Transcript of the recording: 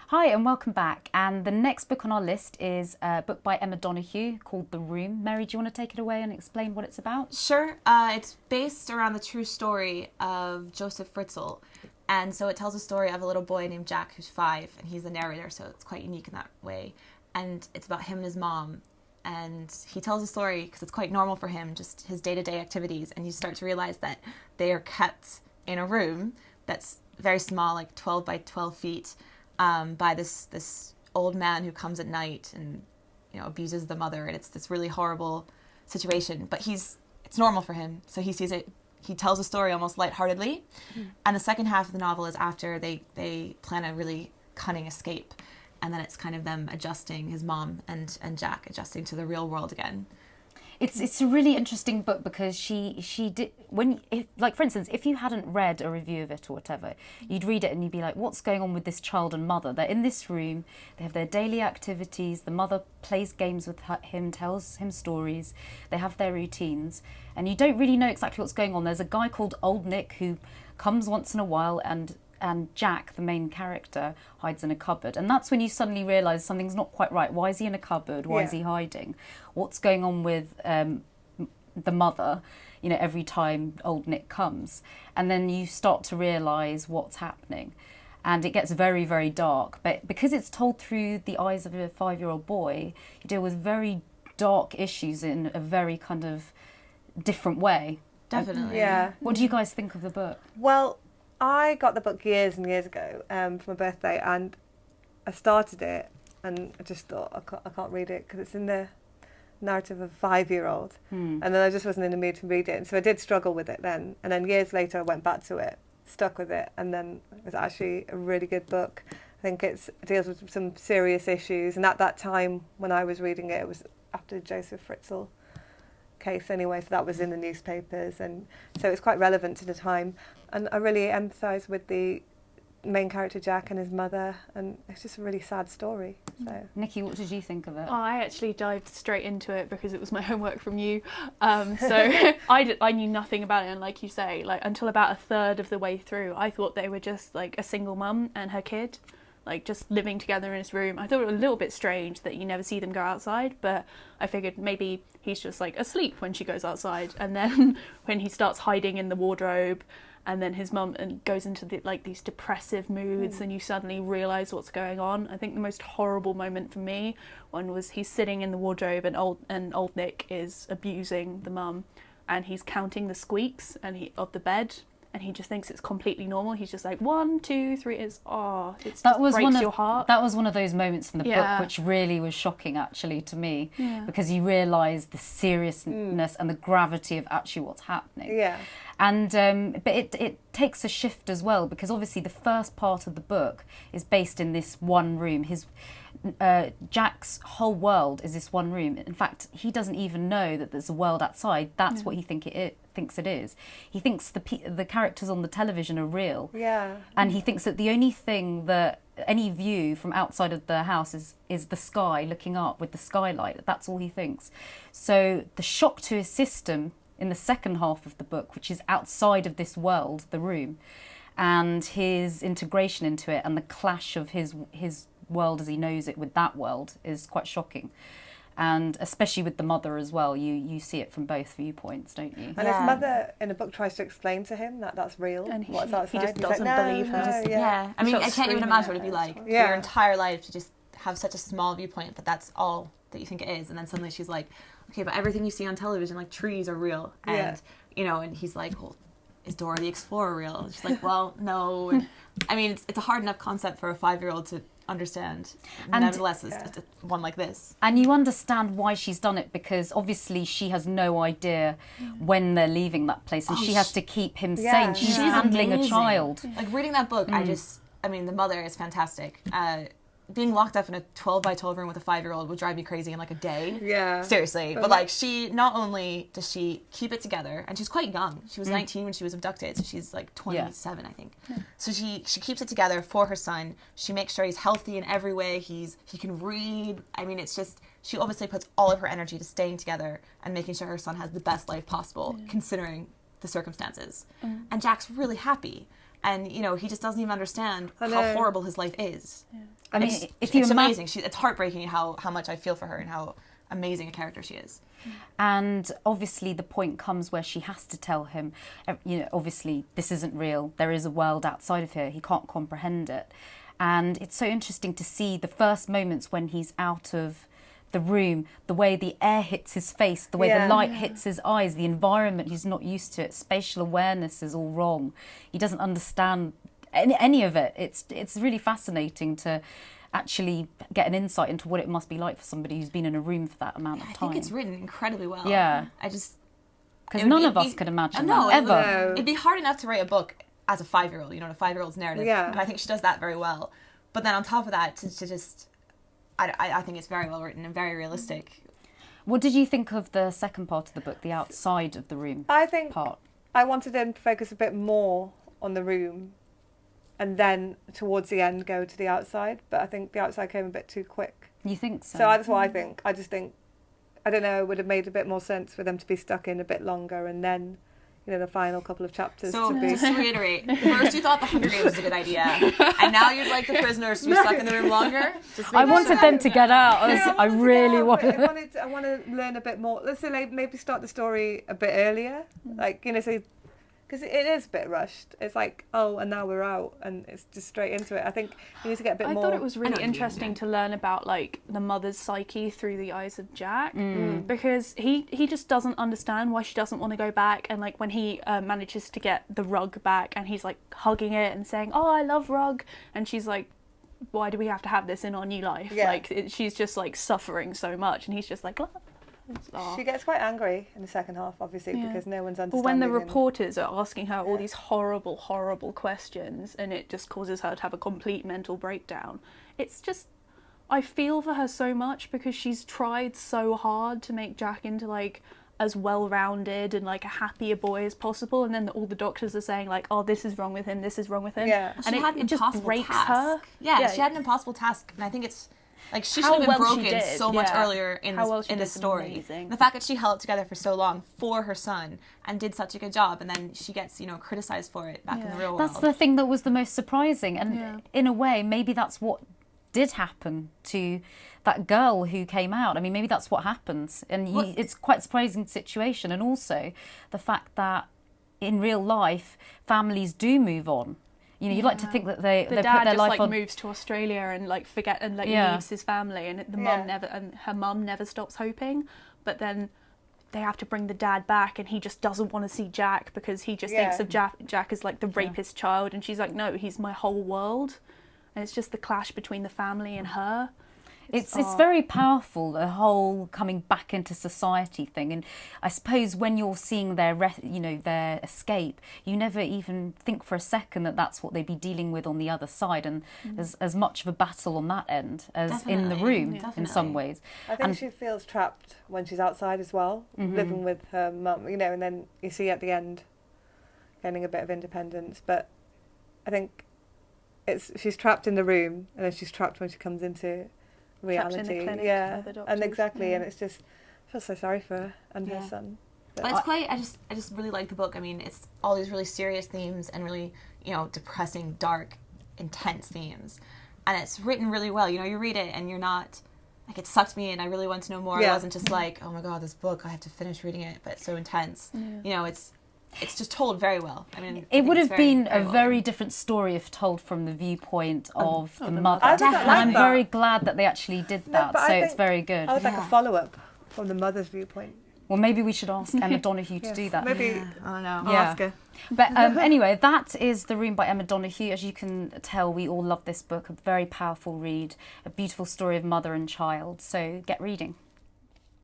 Hi and welcome back. And the next book on our list is a book by Emma Donoghue called The Room. Mary, do you want to take it away and explain what it's about? Sure. It's based around the true story of Joseph Fritzl. And so it tells a story of a little boy named Jack who's 5, and he's the narrator, so it's quite unique in that way. And it's about him and his mom. And he tells a story because it's quite normal for him, just his day-to-day activities. And you start to realize that they are kept in a room that's very small, like 12 by 12 feet, by this old man who comes at night and, you know, abuses the mother. And it's this really horrible situation. But it's normal for him. So he sees it. He tells a story almost lightheartedly. And the second half of the novel is after they plan a really cunning escape. And then it's kind of them adjusting, his mom and Jack adjusting to the real world again. It's a really interesting book because she did like for instance, if you hadn't read a review of it or whatever, you'd read it and you'd be like, what's going on with this child and mother? They're in this room, they have their daily activities, the mother plays games with him, tells him stories, they have their routines, and you don't really know exactly what's going on. There's a guy called Old Nick who comes once in a while and Jack, the main character, hides in a cupboard. And that's when you suddenly realise something's not quite right. Why is he in a cupboard? Why is he hiding? What's going on with the mother, you know, every time Old Nick comes? And then you start to realise what's happening. And it gets very, very dark. But because it's told through the eyes of a 5-year-old boy, you deal with very dark issues in a very kind of different way. Definitely. Yeah. What do you guys think of the book? Well, I got the book years and years ago for my birthday, and I started it and I just thought I can't read it because it's in the narrative of a 5-year-old, and then I just wasn't in the mood to read it, and so I did struggle with it then. And then years later I went back to it, stuck with it, and then it was actually a really good book. I think it deals with some serious issues, and at that time when I was reading it, it was after the Joseph Fritzl case anyway, so that was in the newspapers, and so it's quite relevant to the time. And I really empathise with the main character Jack and his mother, and it's just a really sad story. So, Nikki, what did you think of it? Oh, I actually dived straight into it because it was my homework from you. So I knew nothing about it, and like you say, like until about a third of the way through, I thought they were just like a single mum and her kid, like just living together in his room. I thought it was a little bit strange that you never see them go outside, but I figured maybe he's just like asleep when she goes outside, and then when he starts hiding in the wardrobe, and then his mum goes into these depressive moods, and you suddenly realise what's going on. I think the most horrible moment for me was he's sitting in the wardrobe and old Nick is abusing the mum, and he's counting the squeaks of the bed. And he just thinks it's completely normal. He's just like 1, 2, 3. It breaks your heart. That was one of those moments in the book which really was shocking, actually, to me, because you realise the seriousness and the gravity of actually what's happening. yeah. And but it takes a shift as well, because obviously the first part of the book is based in this one room. Jack's whole world is this one room. In fact, he doesn't even know that there's a world outside. That's what he thinks it is. He thinks the characters on the television are real. Yeah. And he thinks that the only thing that any view from outside of the house is the sky, looking up with the skylight. That's all he thinks. So the shock to his system in the second half of the book, which is outside of this world, the room, and his integration into it and the clash of his world as he knows it with that world is quite shocking. And especially with the mother as well, you see it from both viewpoints, don't you? And his mother in the book tries to explain to him that that's real, and what's outside. he just He's doesn't like, believe her. Yeah. I mean, I Starts can't even screaming imagine what at it'd be her like as for well. your entire life to just have such a small viewpoint, but that's all that you think it is. And then suddenly she's like, okay, but everything you see on television, like trees are real. And, you know, and he's like, well, is Dora the Explorer real? And she's like, well, no. And, I mean, it's a hard enough concept for a 5-year-old to understand. And nevertheless, it's one like this. And you understand why she's done it, because obviously she has no idea when they're leaving that place, and she has to keep him sane. She's handling a child. Like, reading that book, I mean, the mother is fantastic. Being locked up in a 12 by 12 room with a 5-year-old would drive me crazy in like a day. Yeah. Seriously. But like, she, not only does she keep it together, and she's quite young. She was 19 when she was abducted, so she's like 27, I think. Yeah. So she keeps it together for her son. She makes sure he's healthy in every way. He can read. I mean, it's just, she obviously puts all of her energy to staying together and making sure her son has the best life possible, considering the circumstances. And Jack's really happy. And, you know, he just doesn't even understand I how know. horrible his life is. I And mean, it's, if you it's imagine, amazing. It's heartbreaking how much I feel for her and how amazing a character she is. and obviously the point comes where she has to tell him, you know, obviously this isn't real. There is a world outside of here. He can't comprehend it. And it's so interesting to see the first moments when he's out of the room, the way the air hits his face, the way the light hits his eyes, the environment, he's not used to it. Spatial awareness is all wrong. He doesn't understand any of it. It's really fascinating to actually get an insight into what it must be like for somebody who's been in a room for that amount of I time. think it's written incredibly well. Yeah. Because none of us could imagine that, ever. No. It'd be hard enough to write a book as a 5-year-old, you know, a 5-year-old's narrative. Yeah. And I think she does that very well. But then on top of that, to just, I think it's very well written and very realistic. What did you think of the second part of the book, the outside of the room I think part? I wanted them to focus a bit more on the room and then towards the end go to the outside. But I think the outside came a bit too quick. You think so? So that's what I think. I just think, I don't know, it would have made a bit more sense for them to be stuck in a bit longer and then, you know, the final couple of chapters So, to be... just to reiterate, first you thought the Hunger Games was a good idea, and now you'd like the prisoners to be stuck in the room longer? Just I making wanted sure. them to get out. Yeah, I really I wanted. want to learn a bit more. Let's say like, maybe start the story a bit earlier, like, you know, so because it is a bit rushed. It's like, oh, and now we're out, and it's just straight into it. I think you need to get a bit I more. thought it was know really what you mean, interesting yeah. to learn about like the mother's psyche through the eyes of Jack, Mm. because he just doesn't understand why she doesn't want to go back. And like when he manages to get the rug back, and he's like hugging it and saying, "Oh, I love rug," and she's like, "Why do we have to have this in our new life?" Yeah. Like she's just like suffering so much, and he's just like, "Oh." She gets quite angry in the second half, obviously, Yeah. because no one's Well, understanding. when the and- reporters are asking her all Yeah. these horrible, horrible questions, and it just causes her to have a complete mental breakdown, it's just, I feel for her so much because she's tried so hard to make Jack into like as well-rounded and like a happier boy as possible, and then all the doctors are saying like, "Oh, this is wrong with him, this is wrong with him," Yeah. Well, and she had an it just impossible breaks task. her. Yeah, she had an impossible task, and I think it's like she How should have been well she broken did, so much yeah. earlier in How this, well she in did this is story. amazing. The fact that she held it together for so long for her son and did such a good job, and then she gets, you know, criticized for it back in the Yeah. real world. That's the thing that was the most surprising, and Yeah. in a way, maybe that's what did happen to that girl who came out. I mean, maybe that's what happens, and Well- it's quite a surprising situation. And also the fact that in real life, families do move on. You know, you'd like to think that they The put dad their just life like on. moves to Australia and like Yeah. leaves his family, and the Yeah. mum never, and her mum never stops hoping, but then they have to bring the dad back, and he just doesn't want to see Jack because he just thinks Yeah. of Jack as like the rapist child, and she's like, "No, he's my whole world," and it's just the clash between the family and her. It's very powerful, the whole coming back into society thing. And I suppose when you're seeing their their escape, you never even think for a second that that's what they'd be dealing with on the other side. And there's as much of a battle on that end as in the Definitely, room in some definitely. ways. I think And- she feels trapped when she's outside as well, living with her mum, you know, and then you see at the end getting a bit of independence. But I think she's trapped in the room, and then she's trapped when she comes into reality. Trapped in the clinic yeah, with the and doctors, exactly, yeah. and it's just, I feel so sorry for her and her son. But But it's quite. I just really like the book. I mean, it's all these really serious themes and really, you know, depressing, dark, intense themes, and it's written really well. You know, you read it and you're not like, it sucked me in. I really want to know more. Yeah. It wasn't just like, oh my god, this book, I have to finish reading it, but it's so intense. You know, it's just told very well. I mean, I It think would it's have been a well very written. different story if told from the viewpoint of the the mother. I think I And like I'm that. very glad that they actually did No, that, but I so it's think very good. I would like a Yeah. follow-up from the mother's viewpoint. Well, maybe we should ask Emma Donoghue to Yes, do that. Maybe I don't know. I'll Yeah. ask her. But anyway, that is The Room by Emma Donoghue. As you can tell, we all love this book. A very powerful read, a beautiful story of mother and child. So get reading.